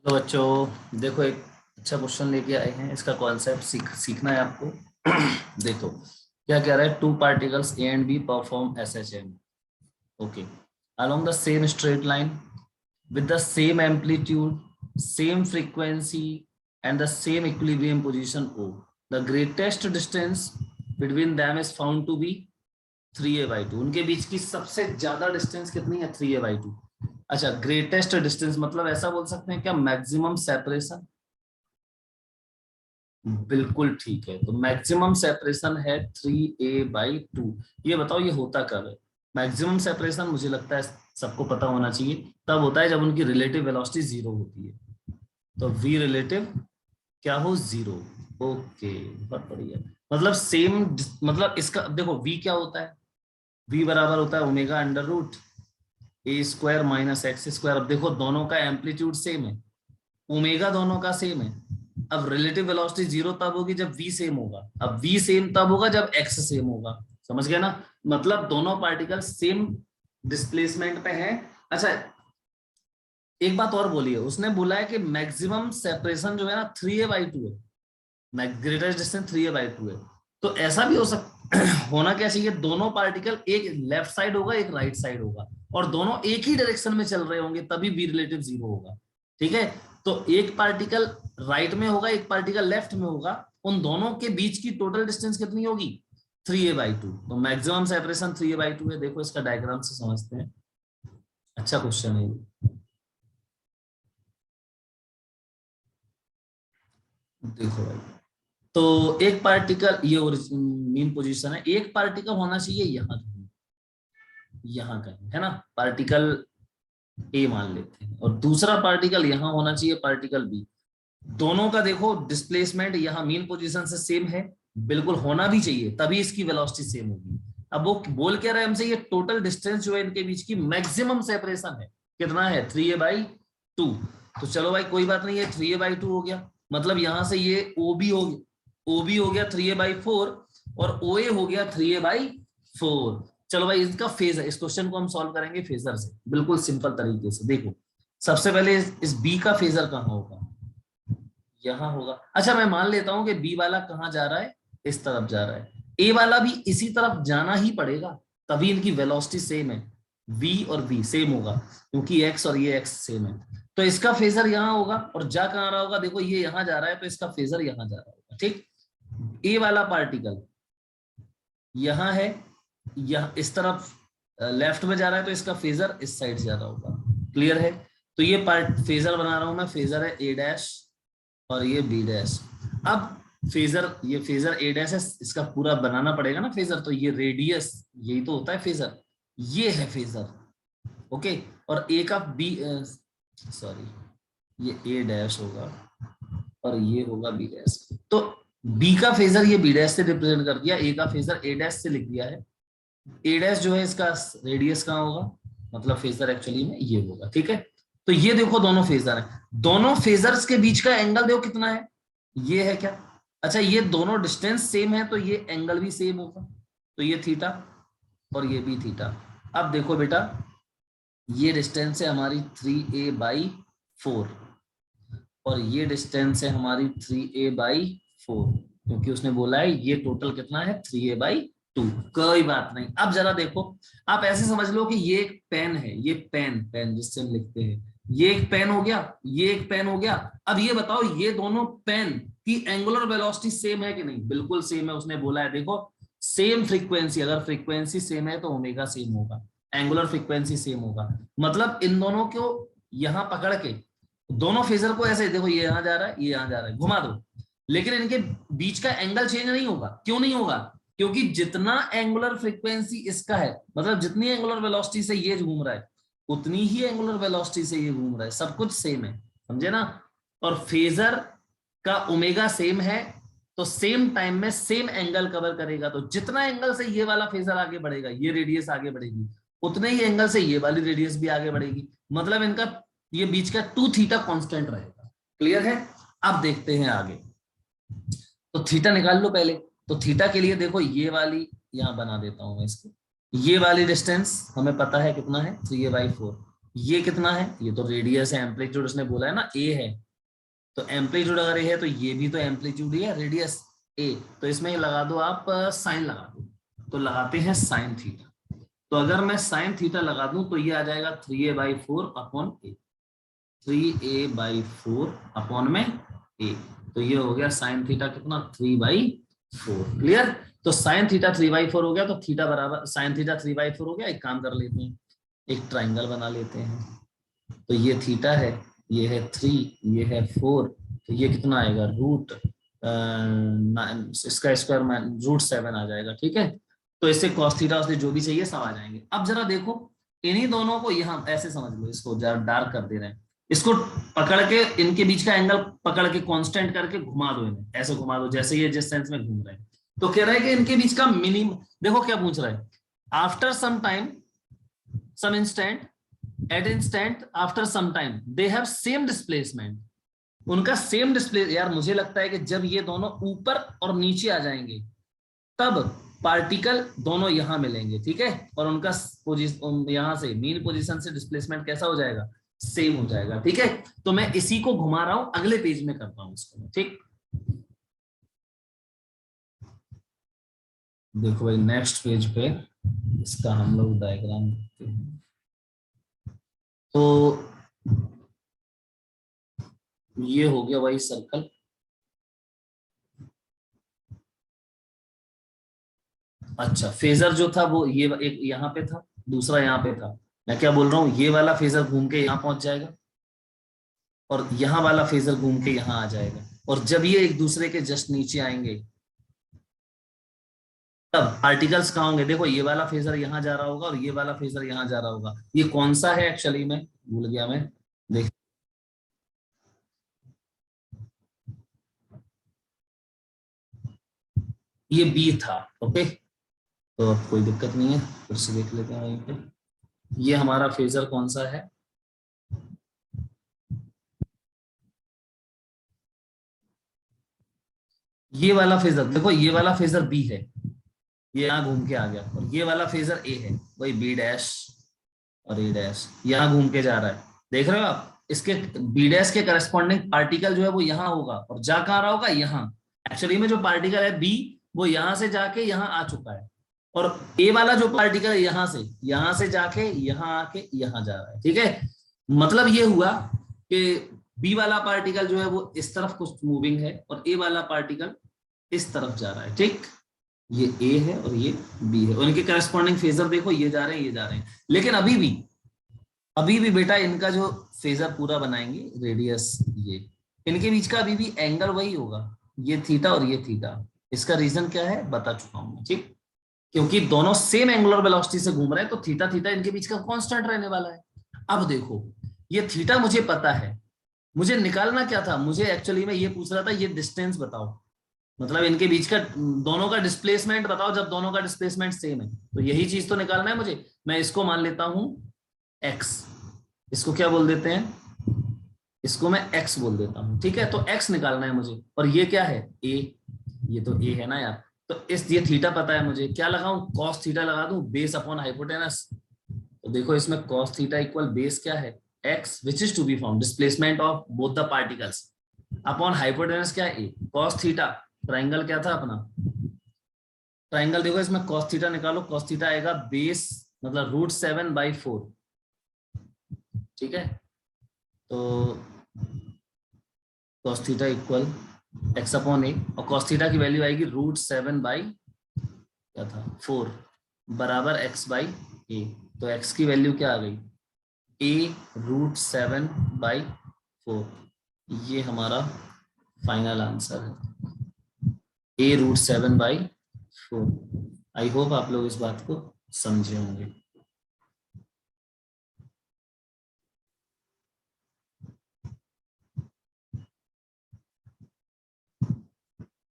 तो बच्चों देखो, एक अच्छा क्वेश्चन लेके आए हैं। इसका कॉन्सेप्ट सीखना है आपको। देखो क्या कह रहा है, two particles A and be perform SHM, okay, along the same straight line with the same amplitude, same frequency, and the same equilibrium position O. The greatest distance between them is found to be 3a/2। उनके बीच की सबसे ज्यादा distance कितनी है? 3a/2। अच्छा, greatest distance मतलब ऐसा बोल सकते हैं क्या, मैक्सिमम सेपरेशन? बिल्कुल ठीक है, तो मैक्सिमम सेपरेशन है 3a/2। ये बताओ ये होता कब है? मैक्सिमम सेपरेशन मुझे लगता है सबको पता होना चाहिए, तब होता है जब उनकी रिलेटिव वेलोसिटी जीरो होती है। तो v रिलेटिव क्या हो? जीरो। ओके, बहुत बढ़िया। मतलब सेम, मतलब इसका देखो v क्या होता है? v बराबर होता है ओमेगा अंडर रूट ए स्क्वायर माइनस एक्स स्क्वायर। अब देखो दोनों का एम्पलीट्यूड सेम है, ओमेगा दोनों का सेम है। अब रिलेटिव वेलोसिटी जीरो तब होगी जब v सेम होगा। अब v सेम तब होगा जब x सेम होगा। समझ गए ना? मतलब दोनों पार्टिकल सेम डिस्प्लेसमेंट पे हैं। अच्छा, एक बात और बोलिए, उसने बोला है कि मैक्सिमम सेपरेशन जो है ना 3a/2 है, ग्रेटेस्ट डिस्टेंस 3a/2 है। तो ऐसा भी हो सकता होना क्या चाहिए, दोनों पार्टिकल एक लेफ्ट साइड होगा एक राइट साइड होगा, और दोनों एक ही डायरेक्शन में चल रहे होंगे, तभी बी रिलेटिव जीरो होगा। ठीक है, तो एक पार्टिकल राइट में होगा एक पार्टिकल लेफ्ट में होगा, उन दोनों के बीच की टोटल डिस्टेंस कितनी होगी? 3a/2। तो मैक्सिमम सेपरेशन 3a/2 है। देखो इसका डायग्राम से समझते हैं, अच्छा क्वेश्चन है ये। देखो भाई, तो एक पार्टिकल, ये मीन पोजीशन है, एक पार्टिकल होना चाहिए यहाँ कहीं, यहाँ कहीं है ना, पार्टिकल ए मान लेते हैं, और दूसरा पार्टिकल यहाँ होना चाहिए, पार्टिकल बी। दोनों का देखो डिस्प्लेसमेंट यहाँ मीन पोजीशन से सेम है, बिल्कुल होना भी चाहिए, तभी इसकी वेलोसिटी सेम होगी। अब वो बोल क्या रहा है हमसे, ये टोटल डिस्टेंस जो है इनके बीच की मैक्सिमम सेपरेशन है, कितना है? 3a/2। तो चलो भाई कोई बात नहीं है, 3a/2 हो गया, मतलब यहां से ये OB हो गया, OB हो गया 3a/4, और OA हो गया 3a/4। चलो भाई इसका फेजर, इस क्वेश्चन को हम सॉल्व करेंगे फेजर से, बिल्कुल सिंपल तरीके से। देखो सबसे पहले इस बी का फेजर कहाँ होगा? यहाँ होगा। अच्छा मैं मान लेता हूं कि बी वाला कहाँ जा रहा है? इस तरफ जा रहा है। ए वाला भी इसी तरफ जाना ही पड़ेगा, तभी इनकी वेलोसिटी सेम है, वी और बी सेम होगा, क्योंकि एक्स और ये एक्स सेम है। तो इसका फेजर यहाँ होगा, और जा कहाँ रहा होगा? देखो ये यहाँ जा रहा है, तो इसका फेजर यहाँ जा रहा होगा। ठीक, ए वाला पार्टिकल यहाँ है, यह इस तरफ लेफ्ट में जा रहा है, तो इसका फेजर इस साइड जा रहा होगा। क्लियर है? तो ये पार्ट फेजर बना रहा हूं मैं, फेजर है ए डैश और ये बी डैश। अब फेजर, ये फेजर ए डैश है, इसका पूरा बनाना पड़ेगा ना फेजर, तो ये रेडियस, यही तो होता है फेजर, ये है फेजर। ओके, और ए का बी, सॉरी, ये ए डैश होगा और ये होगा बी डैश। तो बी का फेजर ये बी डैश से रिप्रेजेंट कर दिया, ए का फेजर ए डैश से लिख दिया है। ए डैश जो है इसका रेडियस कहाँ होगा, मतलब फेजर एक्चुअली में ये होगा। ठीक है, तो ये देखो दोनों फेजर हैं, दोनों फेजर्स के बीच का एंगल देखो कितना है, ये है क्या? अच्छा, ये दोनों डिस्टेंस सेम है, तो ये एंगल भी सेम होगा, तो ये थीटा और ये भी थीटा। अब देखो बेटा, ये डिस्टेंस है हमारी 3a/4, और ये डिस्टेंस है हमारी 3a/4, क्योंकि उसने बोला है ये टोटल कितना है 3a/2। कोई बात नहीं। अब जरा देखो, आप ऐसे समझ लो कि ये एक पेन है, ये पेन, पेन जिससे हम लिखते हैं, ये एक पेन हो गया, ये एक पेन हो गया। अब ये बताओ, ये दोनों पेन की एंगुलर वेलोसिटी सेम है कि नहीं? बिल्कुल सेम है, उसने बोला है देखो, सेम फ्रीक्वेंसी, अगर फ्रीक्वेंसी सेम है तो ओमेगा सेम होगा, एंगुलर फ्रीक्वेंसी सेम होगा। मतलब इन दोनों को यहां पकड़ के, दोनों फेजर को ऐसे देखो, ये यहां जा रहा है ये यहां जा रहा है, घुमा दो, लेकिन इनके बीच का एंगल चेंज नहीं होगा। क्यों नहीं होगा? क्योंकि जितना एंगुलर फ्रीक्वेंसी इसका है, मतलब जितनी एंगुलर वेलोसिटी से ये घूम रहा है, उतनी ही एंगुलर वेलोसिटी से ये घूम रहा है, सब कुछ सेम है, समझे ना? और फेजर का ओमेगा सेम है, तो सेम टाइम में सेम एंगल कवर करेगा, तो जितना एंगल से ये वाला फेजर आगे बढ़ेगा, ये रेडियस आगे बढ़ेगी, उतने ही एंगल से ये वाली रेडियस भी आगे बढ़ेगी। मतलब इनका ये बीच का 2 थीटा कांस्टेंट रहेगा। क्लियर है? अब देखते हैं आगे। तो थीटा निकाल लो पहले। तो थीटा के लिए देखो, ये वाली यहां बना देता हूं मैं इसको, ये वाली डिस्टेंस हमें पता है कितना है 3a/4, ये कितना है, ये तो रेडियस है, एम्पलीट्यूड उसने बोला है ना ए है, तो एम्पलीट्यूड अगर ए है तो ये भी तो एम्पलीट्यूड ही है, रेडियस ए, तो इसमें लगा दो आप साइन लगा दो, तो लगाते हैं साइन थीटा। तो अगर मैं साइन थीटा लगा दूं तो ये आ जाएगा 3a/4 अपॉन ए, 3a/4 अपॉन में ए, तो ये हो गया साइन थीटा कितना 3/4। क्लियर? तो साइन थीटा 3/4 हो गया, तो थीटा बराबर साइन थीटा 3/4 हो गया। एक काम कर लेते हैं, एक ट्राइंगल बना लेते हैं। तो ये थीटा है, ये है 3, ये है 4, तो ये कितना आएगा रूट इसका स्क्वायर √7 आ जाएगा। ठीक है, तो इससे कॉस थीटा उसने जो भी चाहिए सब आ जाएंगे। अब जरा देखो इन्हीं दोनों को यहाँ ऐसे समझ लो, इसको जरा डार्क कर दे रहे हैं, इसको पकड़ के इनके बीच का एंगल पकड़ के कांस्टेंट करके घुमा दो, इन्हें ऐसे घुमा दो जैसे ये जिस सेंस में घूम रहे हैं। तो कह रहा है कि इनके बीच का मिनिमम, देखो क्या पूछ रहा है, after some time some instant at instant after some time they have same displacement, उनका सेम डिस्प्ले। यार मुझे लगता है कि जब ये दोनों ऊपर और नीचे आ जाएंगे तब पार्टिकल दोनों यहां मिलेंगे। ठीक है, और उनका पोजीशन यहां से मीन पोजीशन से डिस्प्लेसमेंट कैसा हो जाएगा, सेम हो जाएगा। ठीक है, तो मैं इसी को घुमा रहा हूं, अगले पेज में करता हूं इसको। ठीक, देखो भाई नेक्स्ट पेज पे इसका हम लोग डायग्राम देखते हैं। तो ये हो गया भाई सर्कल। अच्छा, फेजर जो था वो ये एक यहाँ पे था, दूसरा यहाँ पे था। मैं क्या बोल रहा हूँ, ये वाला फेजर घूम के यहाँ पहुंच जाएगा और यहाँ वाला फेजर घूम के यहाँ आ जाएगा, और जब ये एक दूसरे के जस्ट नीचे आएंगे तब पार्टिकल्स कहाँ होंगे। देखो ये वाला फेजर यहाँ जा रहा होगा और ये वाला फेजर यहाँ जा रहा होगा। ये कौन सा है एक्चुअली में भूल गया मैं, देख ये बी था। ओके, तो अब कोई दिक्कत नहीं है, फिर से देख लेते हैं वहीं पे। ये हमारा फेजर कौन सा है, ये वाला फेजर। देखो ये वाला फेजर बी है, ये यहाँ घूम के आ गया, और ये वाला फेजर ए है, वही बी डैश और ए डैश यहाँ घूम के जा रहा है। देख रहे हो आप, इसके बी डैश के करस्पॉन्डिंग पार्टिकल जो है वो यहाँ होगा और जा कहाँ रहा होगा, यहाँ। एक्चुअली में जो पार्टिकल है बी वो यहाँ से जाके यहाँ आ चुका है, और ए वाला जो पार्टिकल है यहाँ से जाके यहाँ आके यहाँ जा रहा है। ठीक है, मतलब ये हुआ कि बी वाला पार्टिकल जो है वो इस तरफ कुछ मूविंग है और ए वाला पार्टिकल इस तरफ जा रहा है। ठीक, ये ए है और ये बी है, उनके करस्पॉन्डिंग फेजर देखो, ये जा रहे हैं ये जा रहे हैं। लेकिन अभी भी बेटा इनका जो फेजर पूरा बनाएंगे रेडियस, ये इनके बीच का अभी भी एंगल वही होगा, ये थीटा और ये थीटा। इसका रीजन क्या है बता चुका हूं मैं। ठीक, क्योंकि दोनों सेम एंगुलर वेलोसिटी से घूम रहे हैं तो थीटा थीटा इनके बीच का कांस्टेंट रहने वाला है। अब देखो ये थीटा मुझे पता है, मुझे निकालना क्या था, मुझे एक्चुअली में ये पूछ रहा था ये डिस्टेंस बताओ, मतलब इनके बीच का दोनों का डिस्प्लेसमेंट बताओ, जब दोनों का डिस्प्लेसमेंट सेम है तो यही चीज तो निकालना है मुझे। मैं इसको मान लेता हूं x, इसको क्या बोल देते हैं, इसको मैं x बोल देता हूं। ठीक है, तो x निकालना है मुझे, और ये क्या है a, ये तो a है ना यार। तो इस ये थीटा पता है मुझे, क्या लगाऊं cos थीटा लगा दूं, बेस अपॉन हाइपोटेनस। तो देखो इसमें cos थीटा इक्वल बेस क्या है x which is to be found displacement of both the particles upon hypotenuse क्या है a, cos थीटा। ट्राइंगल क्या था अपना, ट्राइंगल देखो इसमें cos थीटा निकालो, cos थीटा आएगा बेस मतलब √7/4। ठीक है, तो cos theta equal x upon A, और cos थीटा की वैल्यू आएगी √7/4 बराबर x/a। तो x की वैल्यू क्या आ गई, a √7/4। ये हमारा फाइनल आंसर है, a √7/4। आई होप आप लोग इस बात को समझे होंगे।